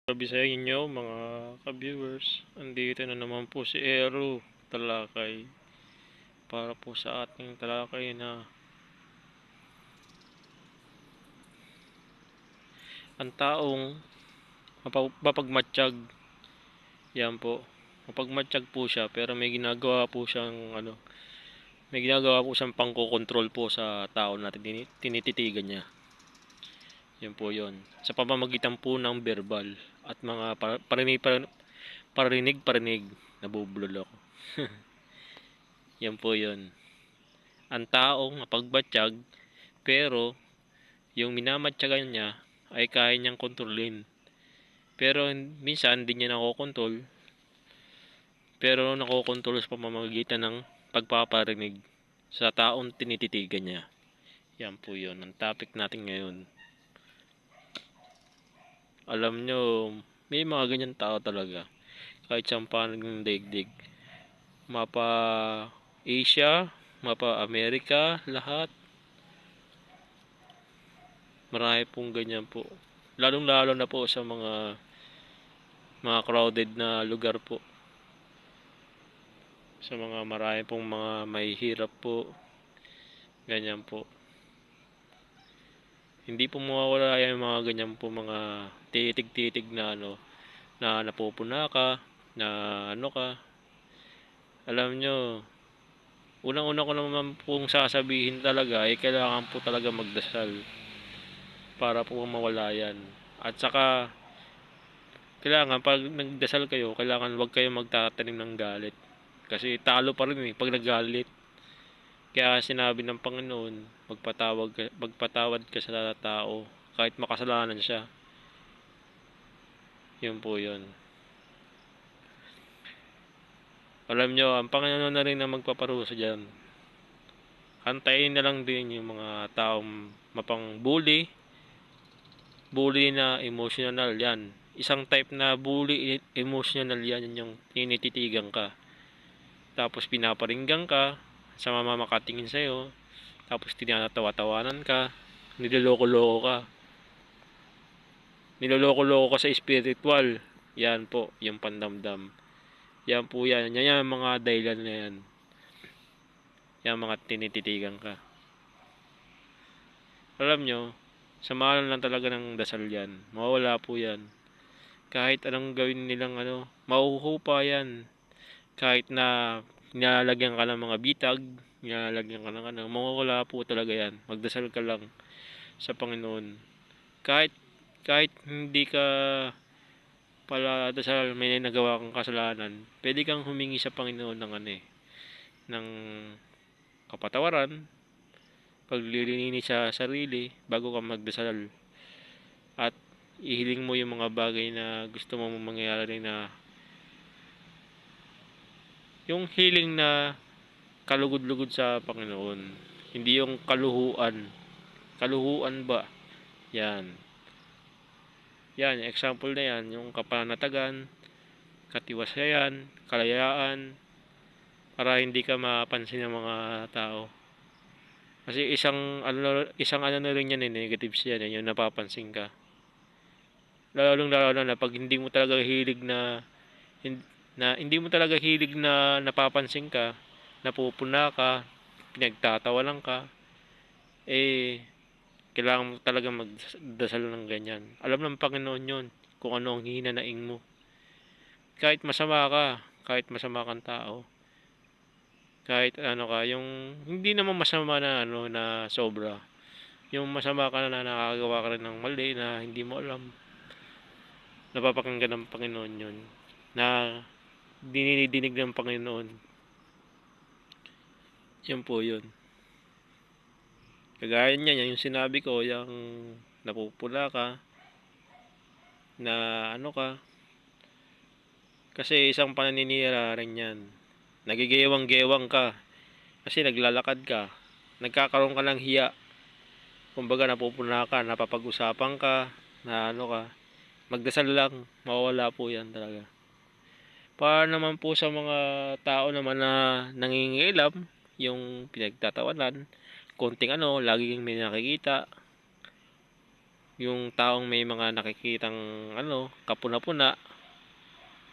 Gabi sa inyo mga ka-viewers, andito na naman po si Ero Talakay para po sa ating talakay na ang taong mapagmatsyag. Yan po, mapagmatsyag po siya pero may ginagawa po siyang pangkokontrol po sa tao na tinititigan niya. Yan po yon, sa pamamagitan po ng verbal at mga parinig nabubulol ako. Yan po yon, ang taong mapagmatsyag pero yung minamatyagan niya ay kaya niyang kontrolin. Pero minsan hindi niya nakokontrol, pero nakokontrol sa pamamagitan ng pagpaparinig sa taong tinititigan niya. Yan po yun ang topic natin ngayon. Alam nyo, may mga ganyan tao talaga. Kahit saan pa ng daigdig. Mapa Asia, mapa Amerika, lahat. Marami pong ganyan po. Lalong lalo na po sa mga crowded na lugar po. Sa mga marami pong mga may hirap po. Ganyan po. Hindi po mawawala yung mga ganyan po, mga titig-titig na na napupuna ka, na ka. Alam nyo, unang-una ko naman pong sasabihin talaga ay kailangan po talaga magdasal para po mawala yan. At saka kailangan pag nagdasal kayo, kailangan wag kayo magtatanim ng galit. Kasi talo pa rin pag naggalit. Kaya sinabi ng Panginoon, magpatawad ka sa tao kahit makasalanan siya. Yun po yun. Alam nyo, ang Panginoon na rin ang magpaparusa dyan. Antayin na lang din yung mga taong mapang-bully. Bully na emotional yan. Isang type na bully emotional yan, yung tinititigan ka. Tapos pinaparinggan ka sa mamamakatingin sa'yo. Tapos tinatawa-tawanan ka. Niloloko-loko ka. Niloloko-loko ka sa spiritual. Yan po, yung pandamdam. Yan po yan. Yan yung mga dahilan na yan. Yan mga tinititigan ka. Alam nyo, samahan lang talaga ng dasal yan. Mawawala po yan. Kahit anong gawin nilang mahuhupa yan. Kahit na nilalagyan ka ng mga bitag, nilalagyan ka ng mawawala po talaga yan. Magdasal ka lang sa Panginoon. Kahit hindi ka pala dasal, may nagawa kang kasalanan, pwede kang humingi sa Panginoon ng ng kapatawaran, paglilinis sa sarili bago ka magdasal. At ihiling mo yung mga bagay na gusto mo mangyari, na yung healing na kalugod-lugod sa Panginoon. Hindi yung kaluhuan. Kaluhuan ba? Yan. Yan, example na yan. Yung kapanatagan, katiwasayan, kalayaan, para hindi ka mapansin ng mga tao. Kasi isang ano na rin yan, negatives yan, yung napapansin ka. Lalo na pag hindi mo talaga hilig hindi mo talaga hilig na napapansin ka, napupuna ka, pinagtatawanan ka, kailangan mo talaga magdasal ng ganyan. Alam ng Panginoon yon kung ano ang hinanaing mo. Kahit masama kang tao, kahit yung hindi naman masama na na sobra. Yung masama ka na nakakagawa ka rin ng mali na hindi mo alam, napapakinggan ng Panginoon yun, na dinidinig ng Panginoon. Yan po yun. Kagaya niya, yung sinabi ko, yung napupula ka, na ka, kasi isang paninira rin yan. Nagigewang-gewang ka, kasi naglalakad ka, nagkakaroon ka ng hiya. Kumbaga napupuna ka, napapag-usapan ka, na ka, magdasal lang, mawawala po yan talaga. Para naman po sa mga tao naman na nangingialam, yung pinagtatawanan, konting laging may nakikita, yung taong may mga nakikitang ano, kapuna-puna,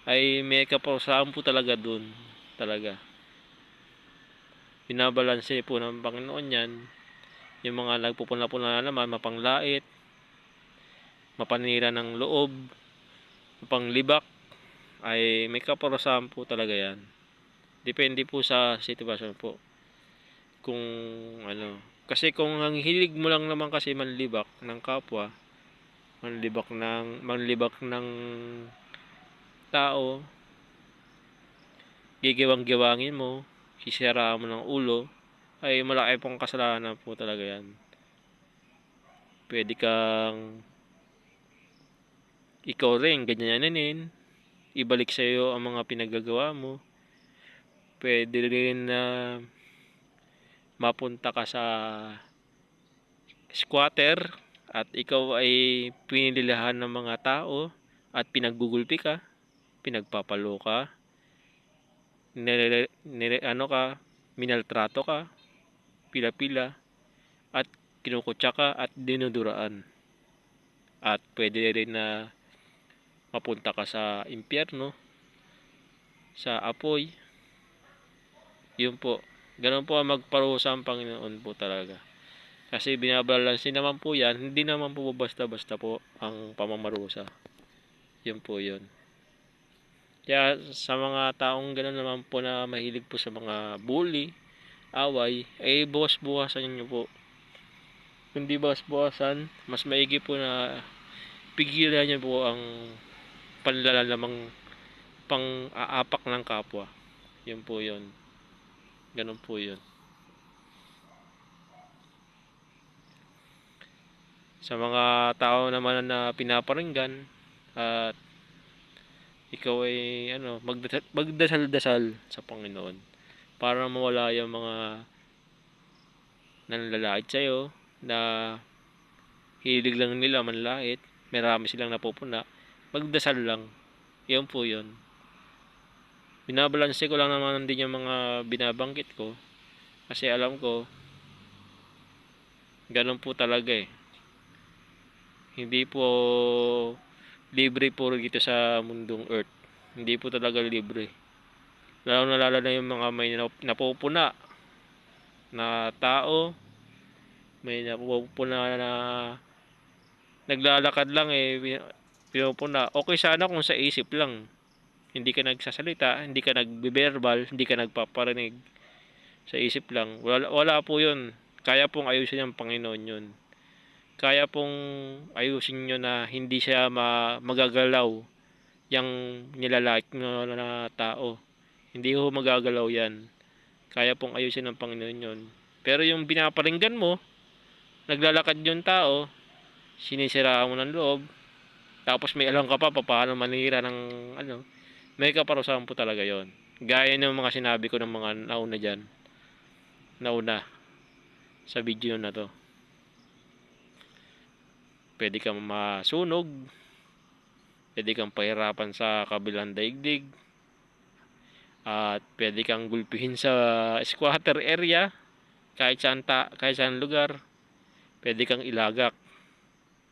ay may kaparusahan po talaga dun. Talaga. Binabalanse po ng Panginoon yan. Yung mga nagpupuna-puna naman, mapanglait, mapanira ng loob, mapanglibak, ay may kaparusahan po talaga yan. Depende po sa sitwasyon po. Kung ano, kasi kung ang hilig mo lang naman kasi manlibak ng kapwa, manlibak ng tao, gigiwang-giwangin mo, sisiraan mo ng ulo, ay malaki pong kasalanan po talaga yan. Pwede kang ikaw rin ganyanin, ibalik sa iyo ang mga pinagagawa mo. Pwede rin na mapunta ka sa squatter at ikaw ay pinililahan ng mga tao at pinaggugulpi ka, pinagpapalo ka, ano ka, minaltrato ka, pila-pila, at kinukutsa ka at dinuduraan. At pwede rin na mapunta ka sa impyerno, sa apoy. Yun po. Ganun po ang magparusa ang Panginoon po talaga. Kasi binabalansin naman po yan, hindi naman po basta-basta po ang pamamarusa. Yun po yun. Kaya sa mga taong gano'n naman po na mahilig po sa mga bully, away, ay buwas-buwasan nyo po. Kung di buwas-buwasan, mas maigi po na pigilan nyo po ang panlalamang pang-aapak ng kapwa. Yun po yun. Ganun po yun. Sa mga tao naman na pinaparinggan at ikaw ay ano, magdasal-dasal sa Panginoon para mawala yung mga nanlalait sa'yo na hilig lang nila manlait, marami silang napupuna, magdasal lang. Yun po yun. Binabalanse ko lang naman din yung mga binabanggit ko kasi alam ko ganun po talaga eh. Hindi po libre po dito sa mundong earth. Hindi po talaga libre. Lalo na yung mga may napupuna na tao, may napupuna na naglalakad lang eh, pinupuna. Okay sana kung sa isip lang. Hindi ka nagsasalita, hindi ka nagbe-verbal, hindi ka nagpaparinig. Sa isip lang. Wala po yun. Kaya pong ayusin ng Panginoon yun. Kaya pong ayusin nyo na hindi siya magagalaw yung nilalait nyo na tao. Hindi ho magagalaw yan. Kaya pong ayusin ng Panginoon yun. Pero yung binaparinggan mo, naglalakad yung tao, sinisiraan mo ng loob, tapos may alam ka pa paano manira ng ano, may kaparusahan po talaga yon. Gaya ng mga sinabi ko ng mga nauna dyan, nauna sa video na to. Pwede kang masunog, pwede kang pahirapan sa kabilang daigdig, at pwede kang gulpihin sa squatter area, kahit saan lugar, pwede kang ilagak.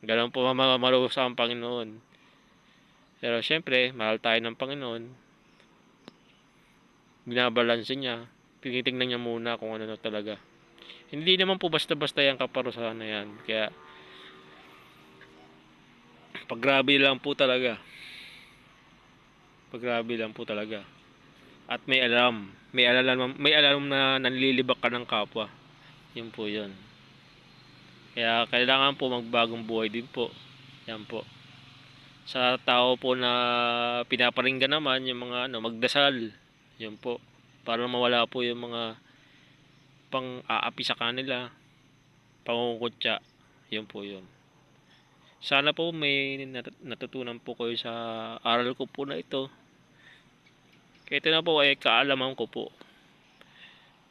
Ganun po mamarusa ang Panginoon. Pero syempre, mahal tayo ng Panginoon. Binabalanse niya. Tinitingnan niya muna kung ano na talaga. Hindi naman po basta-basta yung kaparusahan na yan. Kaya, paggrabe lang po talaga. Paggrabe lang po talaga. At may alam. May alam na nanlilibak ka ng kapwa. Yun po yun. Kaya kailangan po magbagong buhay din po. Yan po. Sa tao po na pinaparinggan naman yung mga ano, magdasal. Yun po. Para mawala po yung mga pang-aapi sa kanila, pangungutya. Yun po yun. Sana po may natutunan po kayo sa aral ko po na ito. Kaya ito na po ay kaalaman ko po.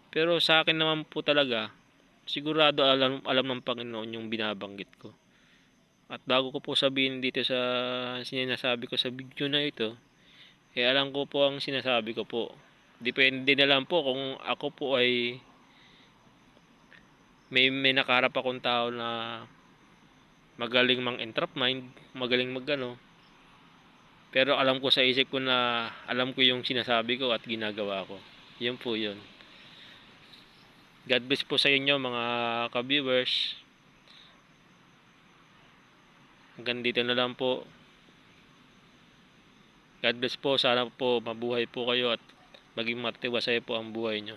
Pero sa akin naman po talaga, sigurado alam ng Panginoon yung binabanggit ko. At bago ko po sabihin dito sa sinasabi ko sa video na ito, alam ko po ang sinasabi ko po. Depende na lang po kung ako po ay may nakaharap akong tao na magaling mang-entrap mind, magaling mag-ano. Pero alam ko sa isip ko na alam ko yung sinasabi ko at ginagawa ko. Yun po yun. God bless po sa inyo mga ka-viewers. Hanggang dito na lang po. God bless po. Sana po mabuhay po kayo at maging matiwasay po ang buhay nyo.